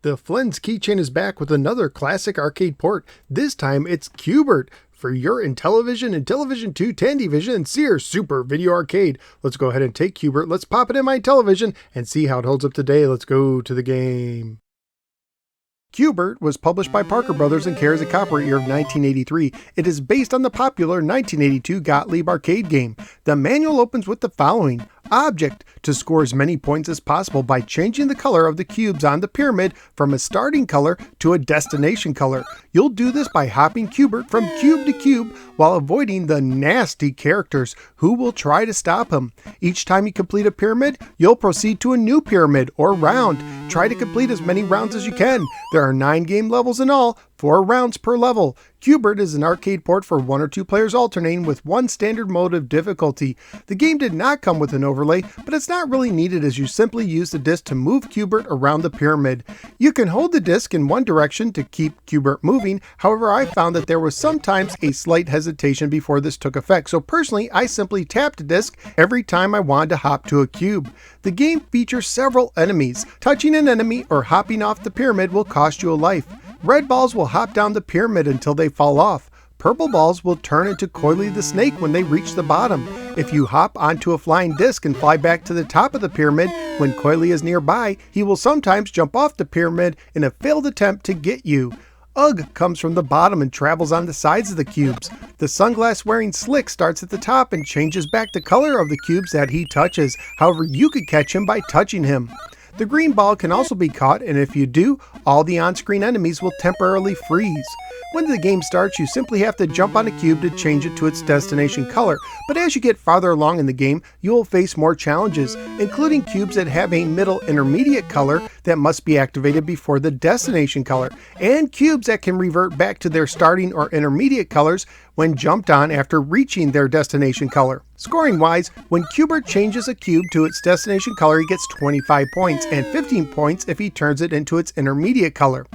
The Flynn's Keychain is back with another classic arcade port. This time it's Qbert for your Intellivision, Intellivision 2, Tandyvision, and Sears Super Video Arcade. Let's go ahead and take Qbert, let's pop it in my Intellivision, and see how it holds up today. Let's go to the game. Qbert was published by Parker Brothers and carries a copyright year of 1983. It is based on the popular 1982 Gottlieb arcade game. The manual opens with the following. Object: to score as many points as possible by changing the color of the cubes on the pyramid from a starting color to a destination color. You'll do this by hopping Qbert from cube to cube while avoiding the nasty characters who will try to stop him. Each time you complete a pyramid, you'll proceed to a new pyramid or round. Try to complete as many rounds as you can. There are 9 game levels in all, 4 rounds per level. Qbert is an arcade port for 1 or 2 players alternating with 1 standard mode of difficulty. The game did not come with an overlay, but it's not really needed as you simply use the disc to move Qbert around the pyramid. You can hold the disc in one direction to keep Qbert moving, however I found that there was sometimes a slight hesitation before this took effect, so personally I simply tapped the disc every time I wanted to hop to a cube. The game features several enemies. Touching an enemy or hopping off the pyramid will cost you a life. Red balls will hop down the pyramid until they fall off. Purple balls will turn into Coily the Snake when they reach the bottom. If you hop onto a flying disc and fly back to the top of the pyramid when Coily is nearby, he will sometimes jump off the pyramid in a failed attempt to get you. Ugg comes from the bottom and travels on the sides of the cubes. The sunglass wearing Slick starts at the top and changes back the color of the cubes that he touches. However, you could catch him by touching him. The green ball can also be caught, and if you do, all the on-screen enemies will temporarily freeze. When the game starts, you simply have to jump on a cube to change it to its destination color, but as you get farther along in the game, you will face more challenges, including cubes that have a middle intermediate color that must be activated before the destination color, and cubes that can revert back to their starting or intermediate colors when jumped on after reaching their destination color. Scoring wise, when Qbert changes a cube to its destination color, he gets 25 points and 15 points if he turns it into its intermediate color.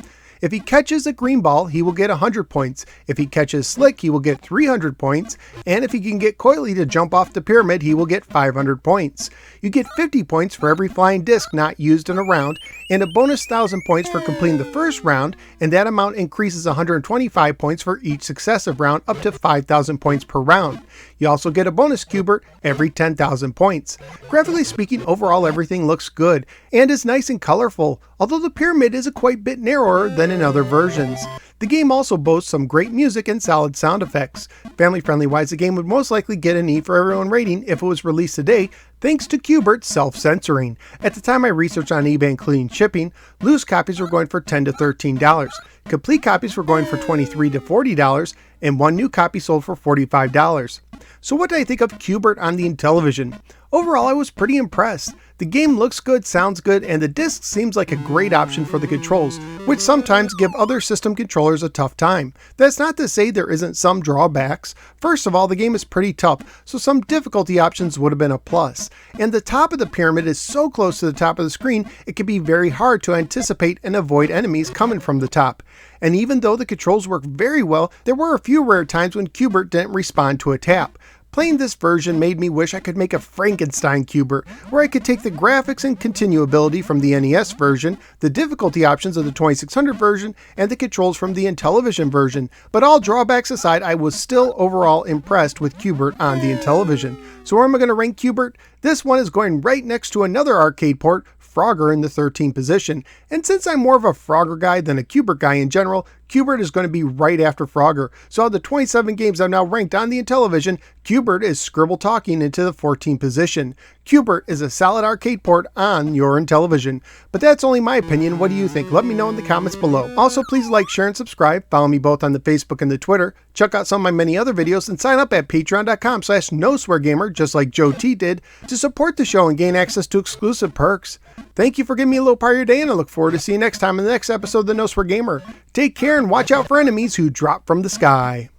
If he catches a green ball, he will get 100 points. If he catches Slick, he will get 300 points. And if he can get Coily to jump off the pyramid, he will get 500 points. You get 50 points for every flying disc not used in a round, and a bonus 1,000 points for completing the first round, and that amount increases 125 points for each successive round, up to 5,000 points per round. You also get a bonus Qbert every 10,000 points. Graphically speaking, overall everything looks good, and is nice and colorful, although the pyramid is a quite bit narrower than in other versions. The game also boasts some great music and solid sound effects. Family-friendly wise, the game would most likely get an E for everyone rating if it was released today, thanks to Qbert's self-censoring. At the time I researched on eBay including shipping, loose copies were going for $10 to $13. Complete copies were going for $23 to $40, and one new copy sold for $45. So what did I think of Qbert on the Intellivision? Overall, I was pretty impressed. The game looks good, sounds good, and the disc seems like a great option for the controls, which sometimes give other system controllers a tough time. That's not to say there isn't some drawbacks. First of all, the game is pretty tough, so some difficulty options would have been a plus. And the top of the pyramid is so close to the top of the screen, it can be very hard to anticipate and avoid enemies coming from the top. And even though the controls work very well, there were a few rare times when Qbert didn't respond to a tap. Playing this version made me wish I could make a Frankenstein Qbert, where I could take the graphics and continuability from the NES version, the difficulty options of the 2600 version, and the controls from the Intellivision version. But all drawbacks aside, I was still overall impressed with Qbert on the Intellivision. So where am I going to rank Qbert? This one is going right next to another arcade port, Frogger, in the 13th position. And since I'm more of a Frogger guy than a Qbert guy in general, Qbert is going to be right after Frogger. So of the 27 games I've now ranked on the Intellivision, Qbert is scribble talking into the 14th position. Qbert is a solid arcade port on your Intellivision. But that's only my opinion. What do you think? Let me know in the comments below. Also, please like, share, and subscribe. Follow me both on the Facebook and the Twitter. Check out some of my many other videos and sign up at patreon.com/nosweargamer, just like Joe T did, to support the show and gain access to exclusive perks. Thank you for giving me a little part of your day, and I look forward to seeing you next time in the next episode of the No Swear Gamer. Take care and watch out for enemies who drop from the sky.